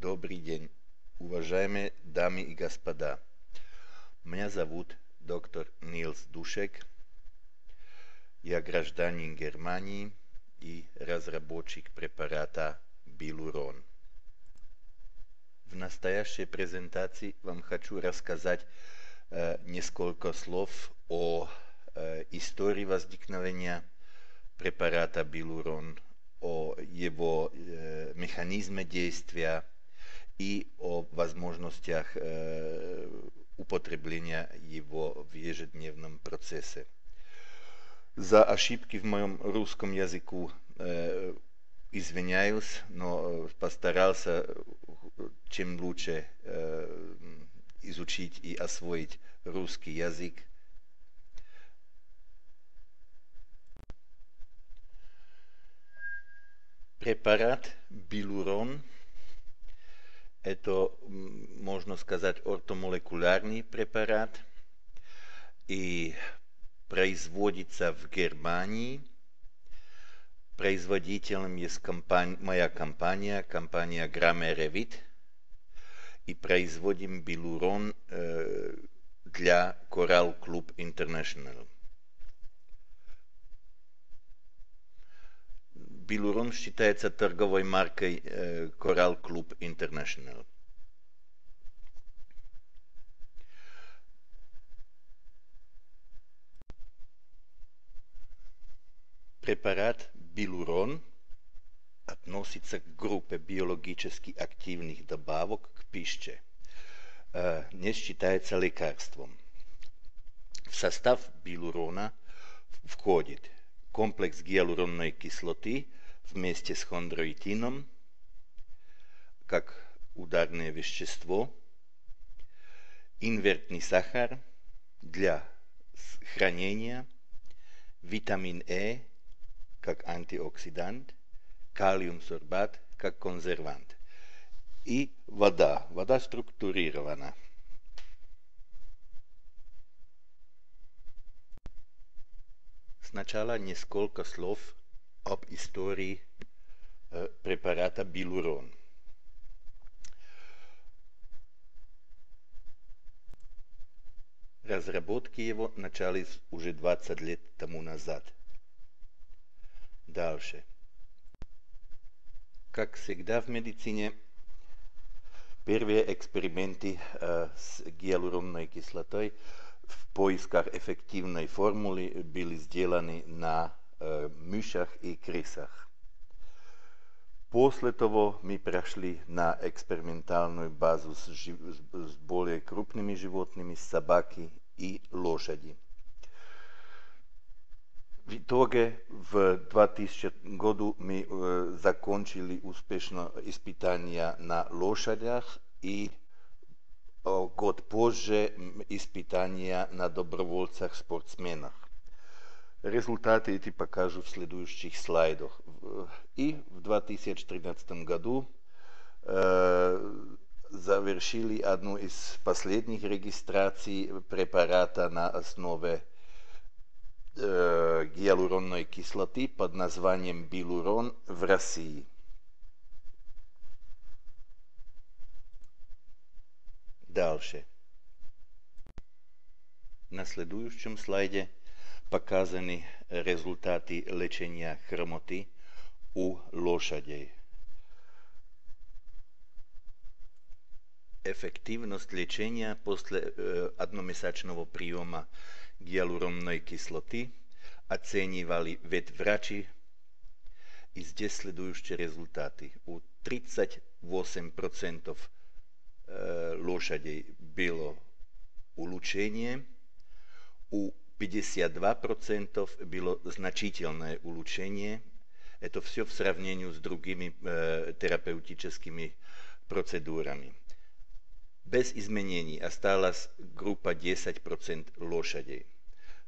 Добрый день, уважаемые дамы и господа. Меня зовут доктор Нилс Душек. Я гражданин Германии и разработчик препарата Билурон. В настоящей презентации вам хочу рассказать несколько слов о истории возникновения препарата Билурон, о его механизме действия и о возможностях употребления его в ежедневном процессе. За ошибки в моем русском языку извиняюсь, но постарался чем лучше изучить и освоить русский язык. Препарат Билурон – это, можно сказать, ортомолекулярный препарат и производится в Германии. Производителем есть моя компания Grammarevit, и производим Билурон для Coral Club International. Билурон считается торговой маркой Coral Club International. Препарат Билурон относится к группе биологически активных добавок к пище. Не считается лекарством. В состав Билурона входит комплекс гиалуронной кислоты вместе с хондроитином, как ударное вещество, инертный сахар для хранения, витамин Е как антиоксидант, калиум-сорбат как консервант и вода. Вода структурирована. Сначала несколько слов об истории препарата Билурон. Разработки его начались уже 20 лет тому назад. Дальше. Как всегда в медицине, первые эксперименты с гиалуронной кислотой в поисках эффективной формулы были сделаны на мышах и крысах. После того мы прошли на экспериментальную базу с более крупными животными, собаки и лошади. В итоге в 2000 году мы закончили успешно испытания на лошадях и год позже испытания на добровольцах-спортсменах. Результаты эти покажу в следующих слайдах. И в 2013 году завершили одну из последних регистраций препарата на основе гиалуронной кислоты под названием Билурон в России. Дальше. На следующем слайде показаны результаты лечения хромоты у лошадей. Эффективность лечения после одномесячного приема гиалуронной кислоты оценивали ветврачи, и здесь следующие результаты. У 38% лошадей было улучшение, у 52% было значительное улучшение. Это все в сравнении с другими терапевтическими процедурами. Без изменений осталась группа 10% лошадей.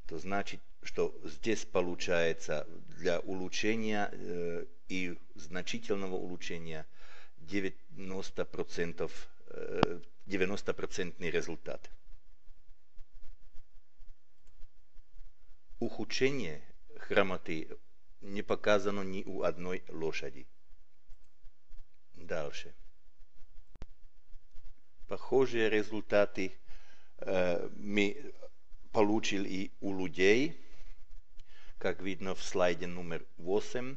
То значит, что здесь получается для улучшения и значительного улучшения 90% результат. Ухудшение хромоты не показано ни у одной лошади. Дальше. Похожие результаты мы получили и у людей, как видно в слайде номер 8.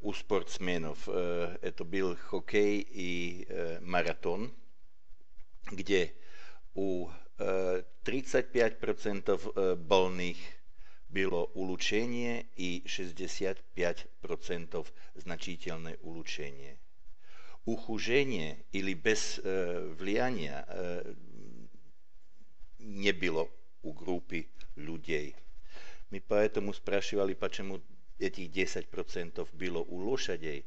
У спортсменов это был хоккей и маратон, где у 35% больных было улучшение и 65% значительное улучшение. Ухудшение или без влияния не было у группы людей. Мы поэтому спрашивали, почему этих 10% было у лошадей,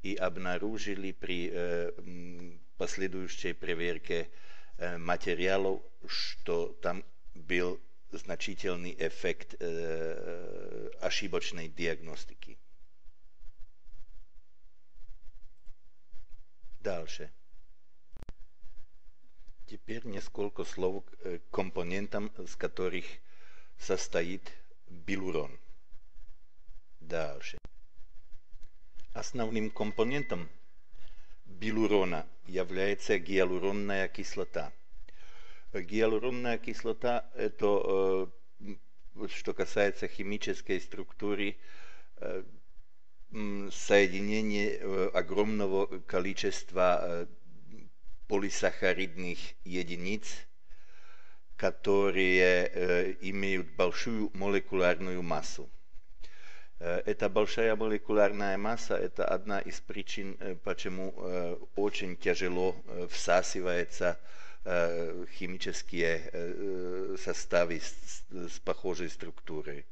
и обнаружили при последующей проверке материалов, что там был значительный эффект ошибочной диагностики. Дальше. Теперь несколько слов к компонентам, из которых состоит билурон. Дальше. Основным компонентом билурона является гиалуронная кислота. Гиалуронная кислота – это, что касается химической структуры, соединение огромного количества полисахаридных единиц, которые имеют большую молекулярную массу. Эта большая молекулярная масса – это одна из причин, почему очень тяжело всасываются химические составы с похожей структурой.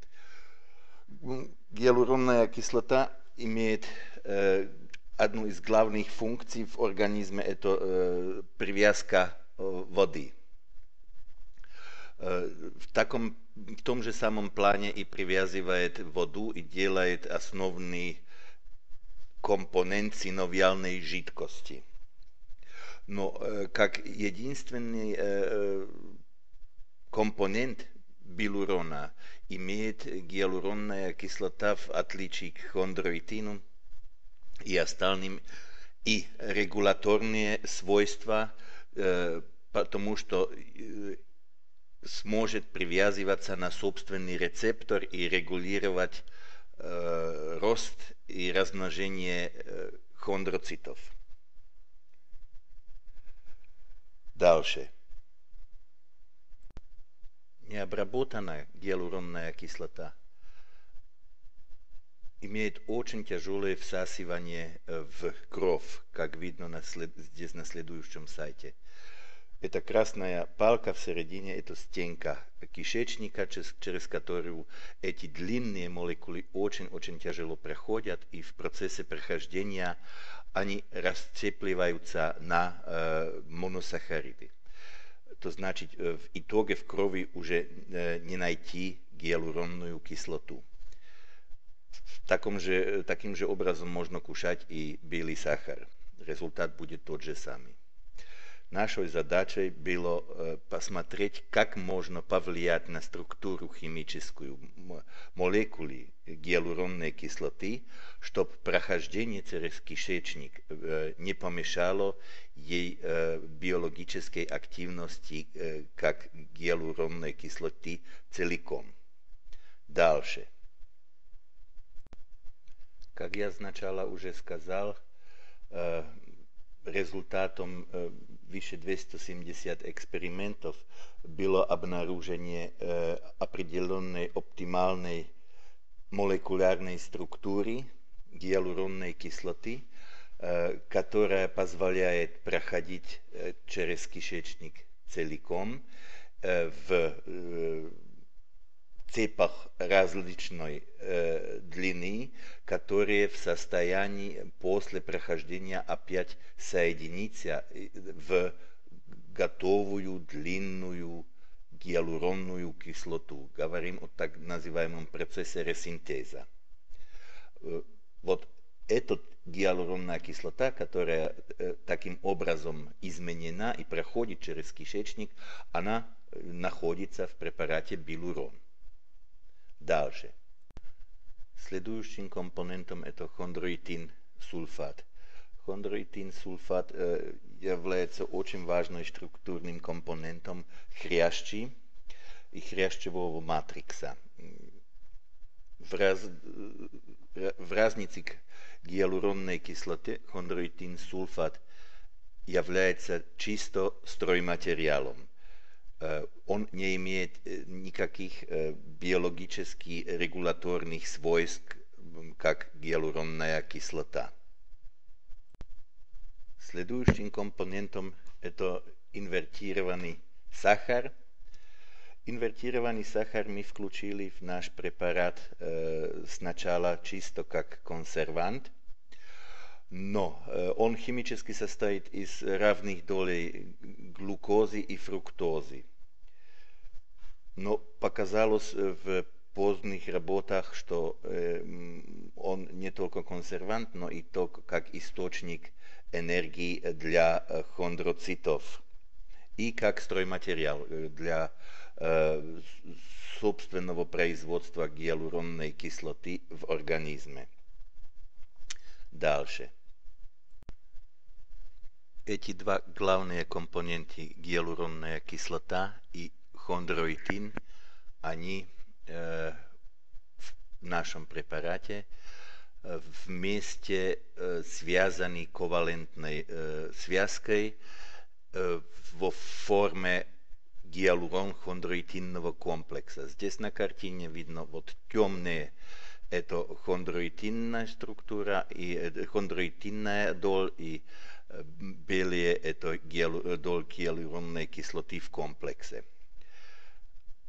Гиалуронная кислота имеет одну из главных функций в организме – это привязка воды. В том же самом плане и привязывает воду и делает основный компонент синовиальной жидкости. Но как единственный компонент билурона имеет гиалуронная кислота, в отличие к хондроитину и остальным, и регуляторные свойства, потому что сможет привязываться на собственный рецептор и регулировать рост и размножение хондроцитов. Дальше. Необработанная гиалуронная кислота имеет очень тяжелое всасывание в кровь, как видно здесь на следующем сайте. Эта красная палка в середине – это стенка кишечника, через которую эти длинные молекулы очень тяжело проходят, и в процессе прохождения они расцепливаются на моносахариды. То значит, в итоге в крови уже не найти гиалуронную кислоту. Таким же образом можно кушать и белый сахар. Результат будет тот же самый. Нашей задачей было посмотреть, как можно повлиять на структуру химическую молекулы гиалуронной кислоты, чтобы прохождение через кишечник не помешало ей биологической активности как гиалуронной кислоты целиком. Дальше. Как я сначала уже сказал, результатом выше 270 экспериментов было обнаружение определенной оптимальной молекулярной структуры гиалуронной кислоты, которая позволяет проходить через кишечник целиком в цепах различной длины, которые в состоянии после прохождения опять соединиться в готовую длинную гиалуронную кислоту. Говорим о так называемом процессе ресинтеза. Вот эта гиалуронная кислота, которая таким образом изменена и проходит через кишечник, она находится в препарате билурон. Дальше. Следующим компонентом это хондроитин сульфат. Хондроитин-сульфат является очень важным структурным компонентом хрящи и хрящевого матрикса. В разнице к гиалуронной кислоте хондроитин-сульфат является чисто стройматериалом. Он не имеет никаких биологических регуляторных свойств, как гиалуронная кислота. Следующим компонентом это инвертированный сахар. Инвертированный сахар мы включили в наш препарат сначала чисто как консервант, но он химически состоит из равных долей глюкозы и фруктозы. Но показалось в поздних работах, что он не только консервант, но и только как источник энергии для хондроцитов и как стройматериал для собственного производства гиалуронной кислоты в организме. Дальше. Эти два главные компоненты, гиалуронная кислота и хондроитин, они в нашем препарате вместе связаны ковалентной связкой во форме гиалурон-хондроитинного комплекса. Здесь на картине видно вот темные это хондроитинная структура и хондроитинная доль и белые это доль гиалуронной кислоты в комплексе.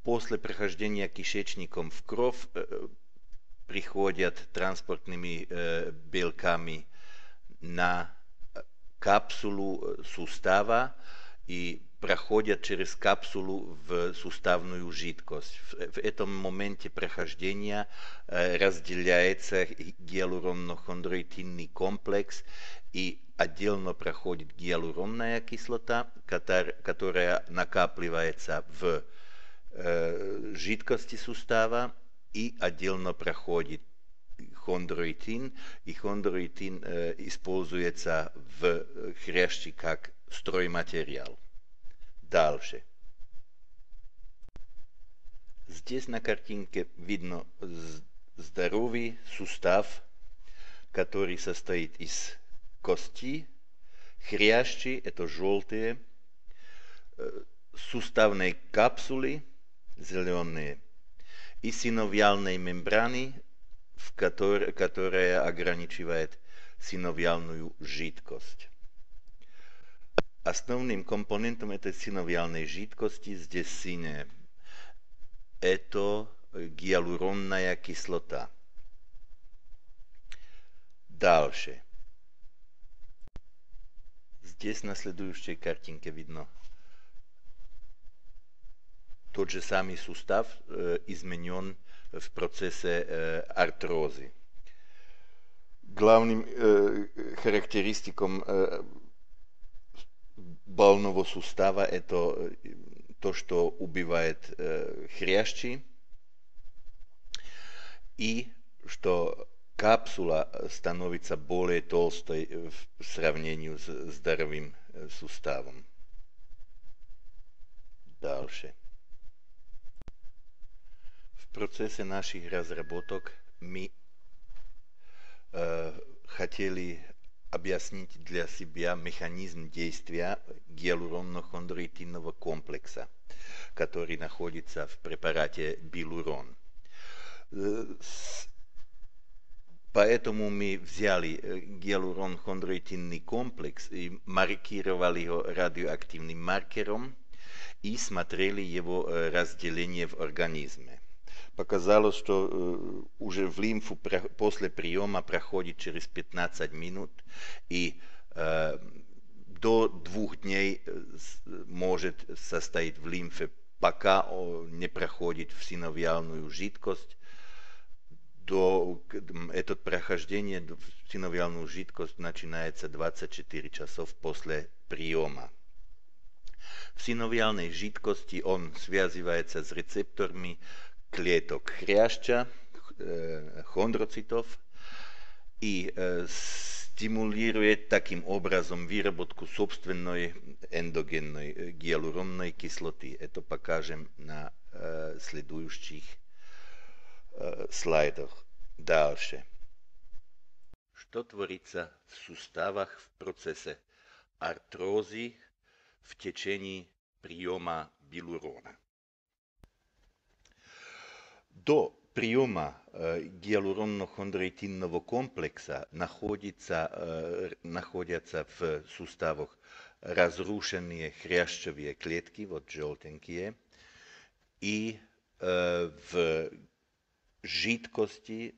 После прохождения кишечником в кровь приходят транспортными белками на капсулу сустава и проходят через капсулу в суставную жидкость. В этом моменте прохождения разделяется гиалуронно-хондроитинный комплекс и отдельно проходит гиалуронная кислота, которая накапливается в жидкости сустава, и отдельно проходит хондроитин, и хондроитин используется в хрящи как стройматериал. Дальше. Здесь на картинке видно здоровый сустав, который состоит из кости, хрящи, это желтые, суставной капсулы, зеленые, и синовиальной мембраны, которая ограничивает синовиальную жидкость. Основным компонентом этой синовиальной жидкости здесь синяя. Это гиалуронная кислота. Дальше. Здесь на следующей картинке видно тот же самый сустав изменен в процессе артрозы. Главным характеристиком больного сустава это то, что убивает хрящи, и что капсула становится более толстой в сравнении с здоровым суставом. Дальше. В процессе наших разработок мы хотели объяснить для себя механизм действия гиалуронно-хондроитинного комплекса, который находится в препарате Билурон. Поэтому мы взяли гиалурон-хондроитинный комплекс и маркировали его радиоактивным маркером и смотрели его разделение в организме. Показалось, что уже в лимфу после приема проходит через 15 минут и до 2 дней может состоять в лимфе, пока не проходит в синовиальную жидкость. Это прохождение в синовиальную жидкость начинается 24 часов после приема. В синовиальной жидкости он связывается с рецепторами клеток хряща, хондроцитов, и с stimuliruje takým obrazom výrobotku собственной endogенной гиалуронной кислоты. Это покажем на следующих слайдах. Дальше. Что творится в суставах в процессе артрозы в течение приема билурона? До приема гиалуронно-хондроитинного комплекса находятся в суставах разрушенные хрящевые клетки, вот желтенькие, и в жидкости,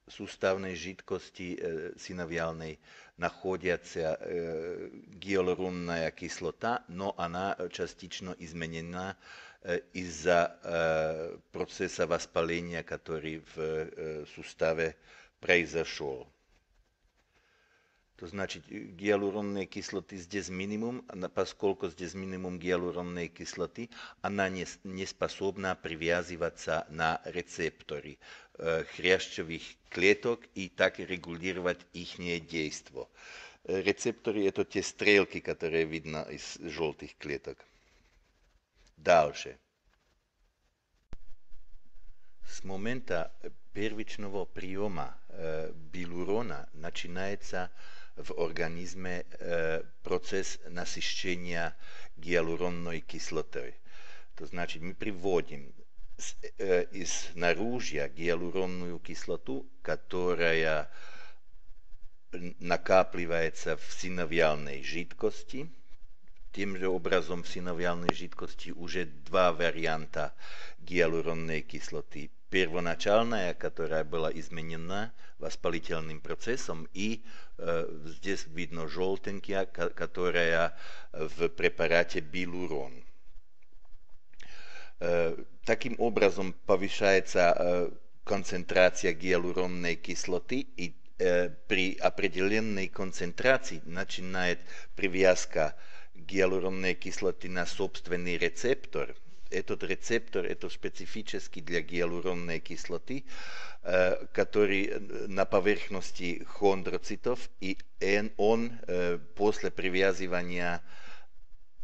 суставной жидкости синовиальной находится гиалуронная кислота, но она частично изменена из-за процесса воспаления, который в суставе произошел. То значит, гиалуронной кислоты здесь минимум, поскольку здесь минимум гиалуронной кислоты, она не способна привязываться на рецепторы хрящевых клеток и так регулировать их действие. Рецепторы – это те стрелки, которые видно из желтых клеток. Дальше. С момента первичного приема билурона начинается в организме процесс насыщения гиалуронной кислотой. То значит, мы приводим из наружья гиалуронную кислоту, которая накапливается в синовиальной жидкости. Тем же образом в синовиальной жидкости уже два варианта гиалуронной кислоты. Первоначальная, которая была изменена воспалительным процессом, и здесь видно желтенькая, которая в препарате билурон. Таким образом повышается концентрация гиалуронной кислоты, и при определенной концентрации начинает привязка гиалуронной кислоты на собственный рецептор. Этот рецептор это специфический для гиалуронной кислоты, который на поверхности хондроцитов, и он после привязывания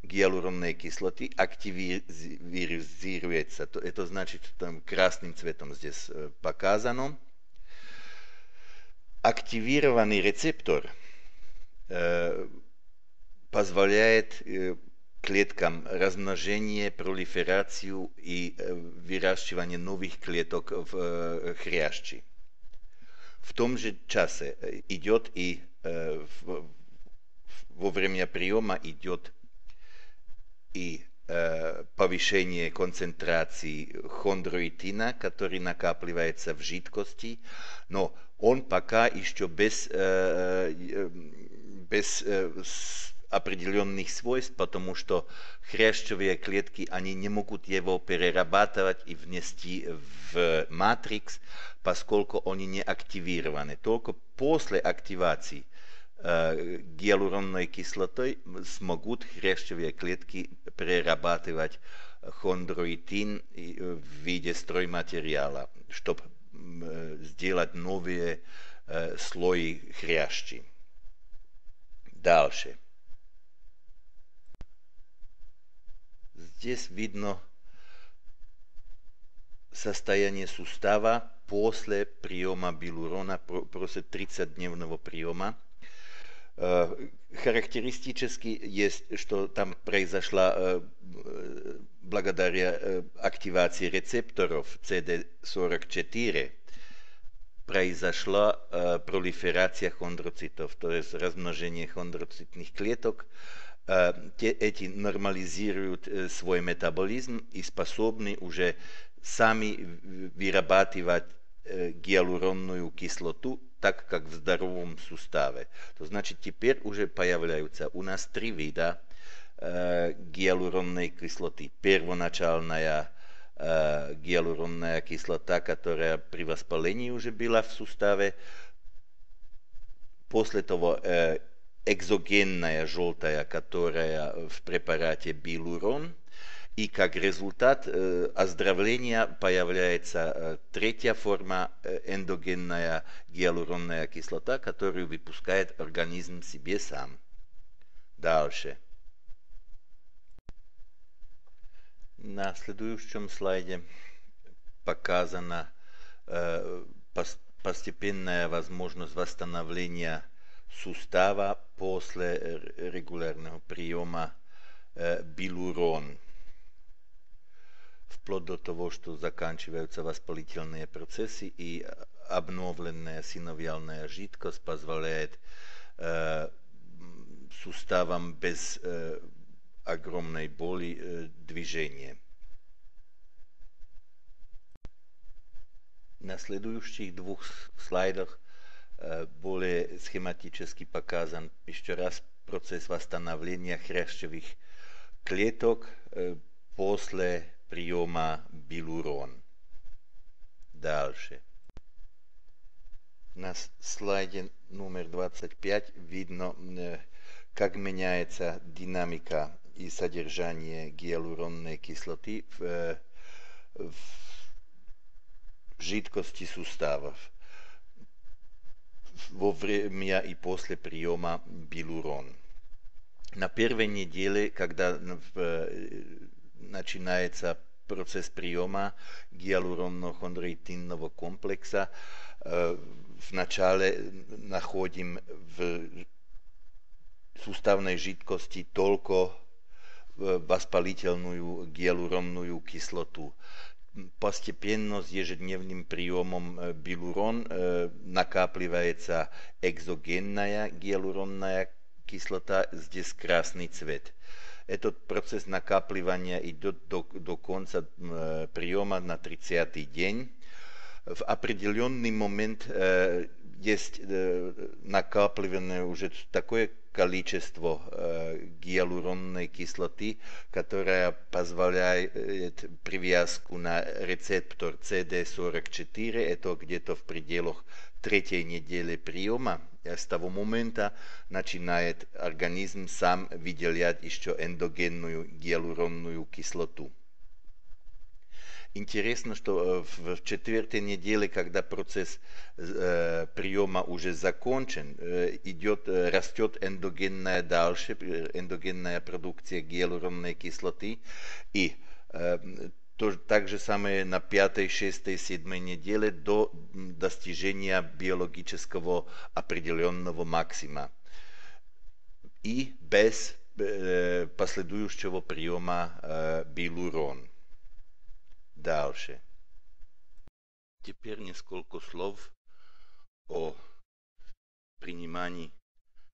гиалуронной кислоты активизируется. Это значит, там красным цветом здесь показано. Активированный рецептор позволяет клеткам размножение, пролиферацию и выращивание новых клеток в хрящи. В том же часе идет и во время приема идет и повышение концентрации хондроитина, который накапливается в жидкости, но он пока еще без определенных свойств, потому что хрящевые клетки, они не могут его перерабатывать и внести в матрикс, поскольку они не активированы. Только после активации гиалуронной кислотой смогут хрящевые клетки перерабатывать хондроитин в виде стройматериала, чтобы сделать новые слои хрящи. Дальше. Здесь видно состояние сустава после приема билурона, после 30-дневного приема. Характеристически есть, что там произошла благодаря активации рецепторов CD44 произошла пролиферация хондроцитов, то есть размножение хондроцитных клеток. Эти нормализируют свой метаболизм и способны уже сами вырабатывать гиалуронную кислоту, так как в здоровом суставе. То значит, теперь уже появляются у нас три вида гиалуронной кислоты. Первоначальная гиалуронная кислота, которая при воспалении уже была в суставе. После того экзогенная желтая, которая в препарате билурон. И как результат оздоровления появляется третья форма, эндогенная гиалуронная кислота, которую выпускает организм себе сам. Дальше. На следующем слайде показана постепенная возможность восстановления сустава после регулярного приема билурон. Вплоть до того, что заканчиваются воспалительные процессы, и обновленная синовиальная жидкость позволяет суставам без огромной боли движение. На следующих двух слайдах более схематически показан еще раз процесс восстановления хрящевых клеток после приема билурон. Дальше. На слайде номер 25 видно, как меняется динамика и содержание гиалуронной кислоты в жидкости суставов во время и после приема билурон. На первой неделе, когда начинается процесс приема гиалуронно-хондроитинного комплекса, вначале находим в суставной жидкости только воспалительную гиалуронную кислоту. Постепенно с ежедневным приемом билурон накапливается экзогенная гиалуронная кислота, здесь красный цвет. Этот процесс накапливания идет до конца приема на 30-й день. В определенный момент есть накапливание уже такое количество гиалуронной кислоты, которая позволяет привязку на рецептор CD44, это где-то в пределах третьей недели приема. С того момента начинает организм сам выделять еще эндогенную гиалуронную кислоту. Интересно, что в четвертой неделе, когда процесс приема уже закончен, растет эндогенная эндогенная продукция гиалуронной кислоты, и так же самое на 5, 6, 7 неделе до достижения биологического определенного максима и без последующего приема билурон. Дальше. Теперь несколько слов о принимании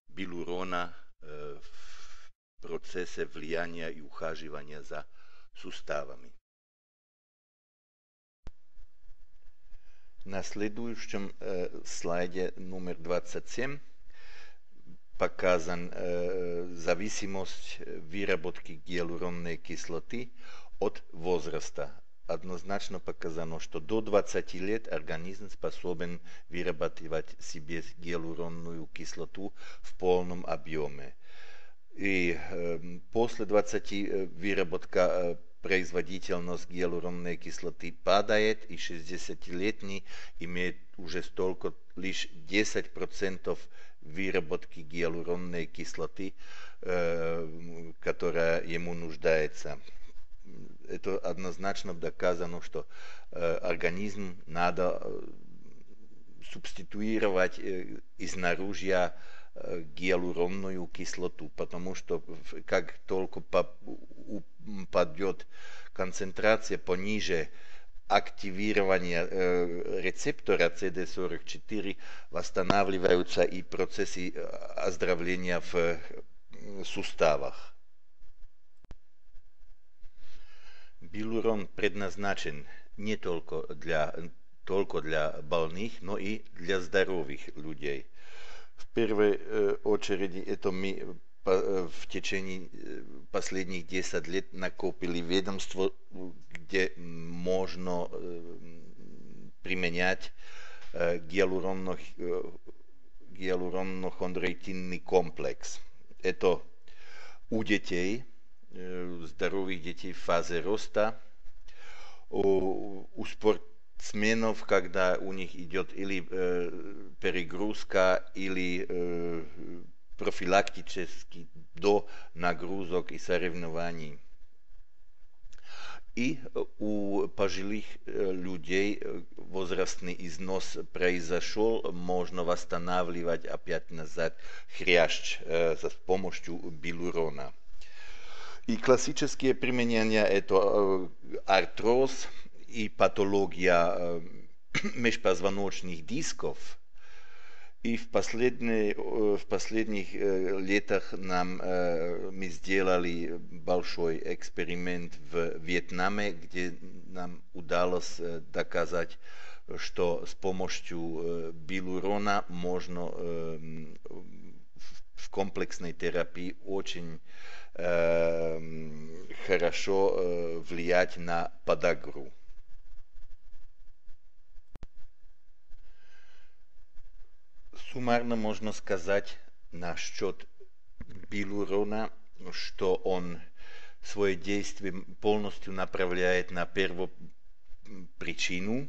билурона в процессе влияния и ухаживания за суставами. На следующем слайде номер 27 показан зависимость выработки гиалуронной кислоты от возраста. Однозначно показано, что до 20 лет организм способен вырабатывать себе гиалуронную кислоту в полном объеме. И после 20 выработка производительность гиалуронной кислоты падает, и 60-летний имеет уже столько лишь 10% выработки гиалуронной кислоты, которая ему нуждается. Это однозначно доказано, что организм надо субституировать изнаружья гиалуронную кислоту, потому что как только упадет концентрация пониже активирования рецептора CD44, восстанавливаются и процессы оздоровления в суставах. Билурон предназначен не только для больных, но и для здоровых людей. В первой очереди это мы в течение последних 10 лет накопили ведомство, где можно применять гиалуронно-хондроитинный комплекс. Это у детей здоровых детей в фазе роста. У спортсменов, когда у них идет или перегрузка, или профилактический до нагрузок и соревнований. И у пожилых людей возрастный износ произошел, можно восстанавливать опять назад хрящ с помощью билурона. И классические применения это артроз и патология межпозвоночных дисков. И в последних летах мы сделали большой эксперимент в Вьетнаме, где нам удалось доказать, что с помощью билурона можно в комплексной терапии очень хорошо влиять на подагру. Суммарно можно сказать насчет билурона, что он свое действие полностью направляет на первопричину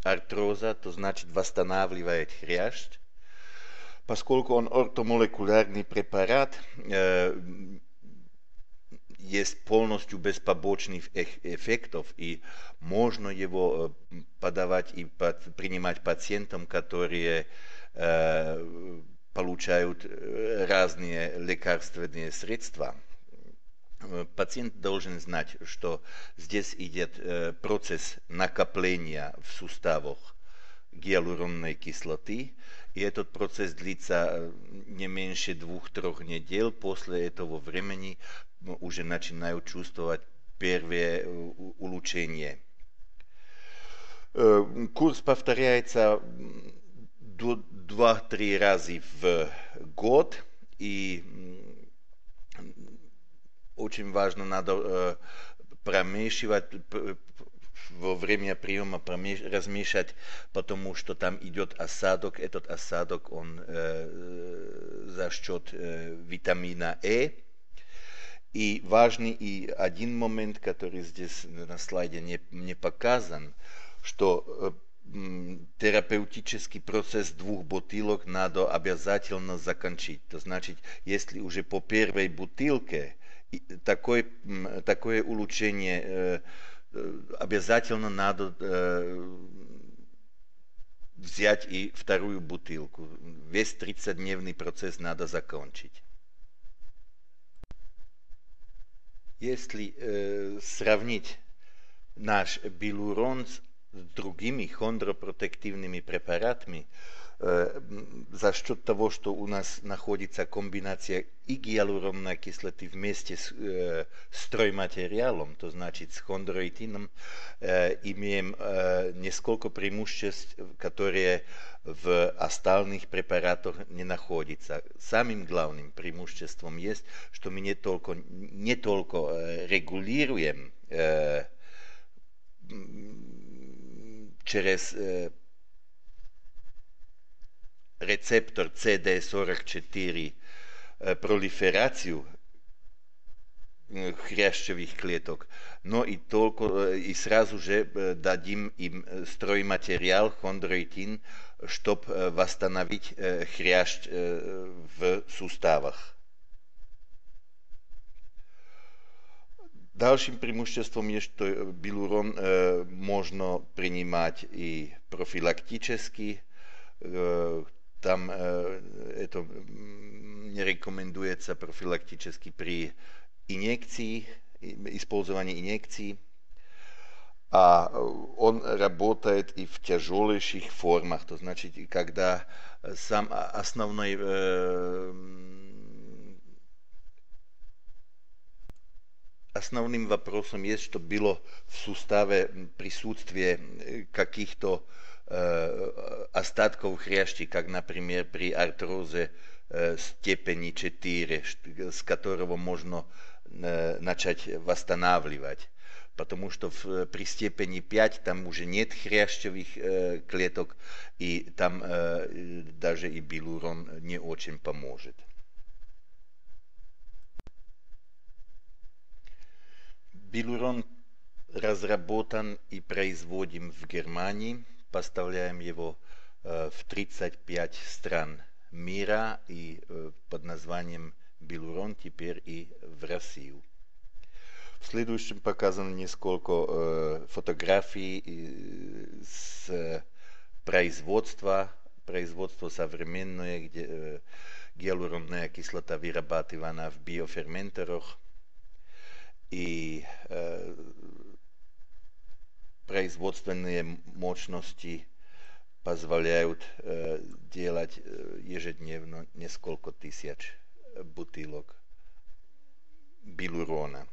артроза, то значит восстанавливает хрящ. Поскольку он ортомолекулярный препарат, есть полностью без побочных эффектов, и можно его подавать и принимать пациентам, которые получают разные лекарственные средства. Пациент должен знать, что здесь идет процесс накопления в суставах гиалуронной кислоты, и этот процесс длится не меньше 2-3 недель. После этого времени уже начинают чувствовать первые улучшения. Курс повторяется 2-3 раза в год, и очень важно, надо промешивать во время приема, размешать, потому что там идет осадок. Этот осадок, он за счет витамина Е. И важный и один момент, который здесь на слайде не показан, что терапевтический процесс 2 бутылок надо обязательно закончить. То значит, если уже по первой бутылке такое улучшение, обязательно надо взять и 2 бутылку. Весь 30-дневный процесс надо закончить. Если сравнить наш билурон с другими хондропротективными препаратами, за счет того, что у нас находится комбинация и гиалуронной кислоты вместе с стройматериалом, то значит с хондроитином, имеем несколько преимуществ, которые в остальных препаратах не находятся. Самым главным преимуществом есть, что мы не только регулируем через рецептор CD44 пролиферацию хрящевых клеток, но и сразу же дадим им стройматериал хондроитин, чтобы восстановить хрящ в суставах. Дальшим преимуществом есть, что билурон можно принимать и профилактически. Там это не рекомендуется профилактически при инъекции, использовании инъекций. А он работает и в тяжелейших формах. То значит, когда основным вопросом есть, что было в суставе присутствие каких-то остатков хрящей, как, например, при артрозе степени 4, с которого можно начать восстанавливать. Потому что при степени 5 там уже нет хрящевых клеток, и там даже и билурон не очень поможет. Билурон разработан и производим в Германии. Поставляем его в 35 стран мира и под названием Билурон теперь и в Россию. В следующем показано несколько фотографий с производства современное, где гиалуронная кислота вырабатывана в биоферментерах и производственные мощности позволяют делать ежедневно несколько тысяч бутылок билурона.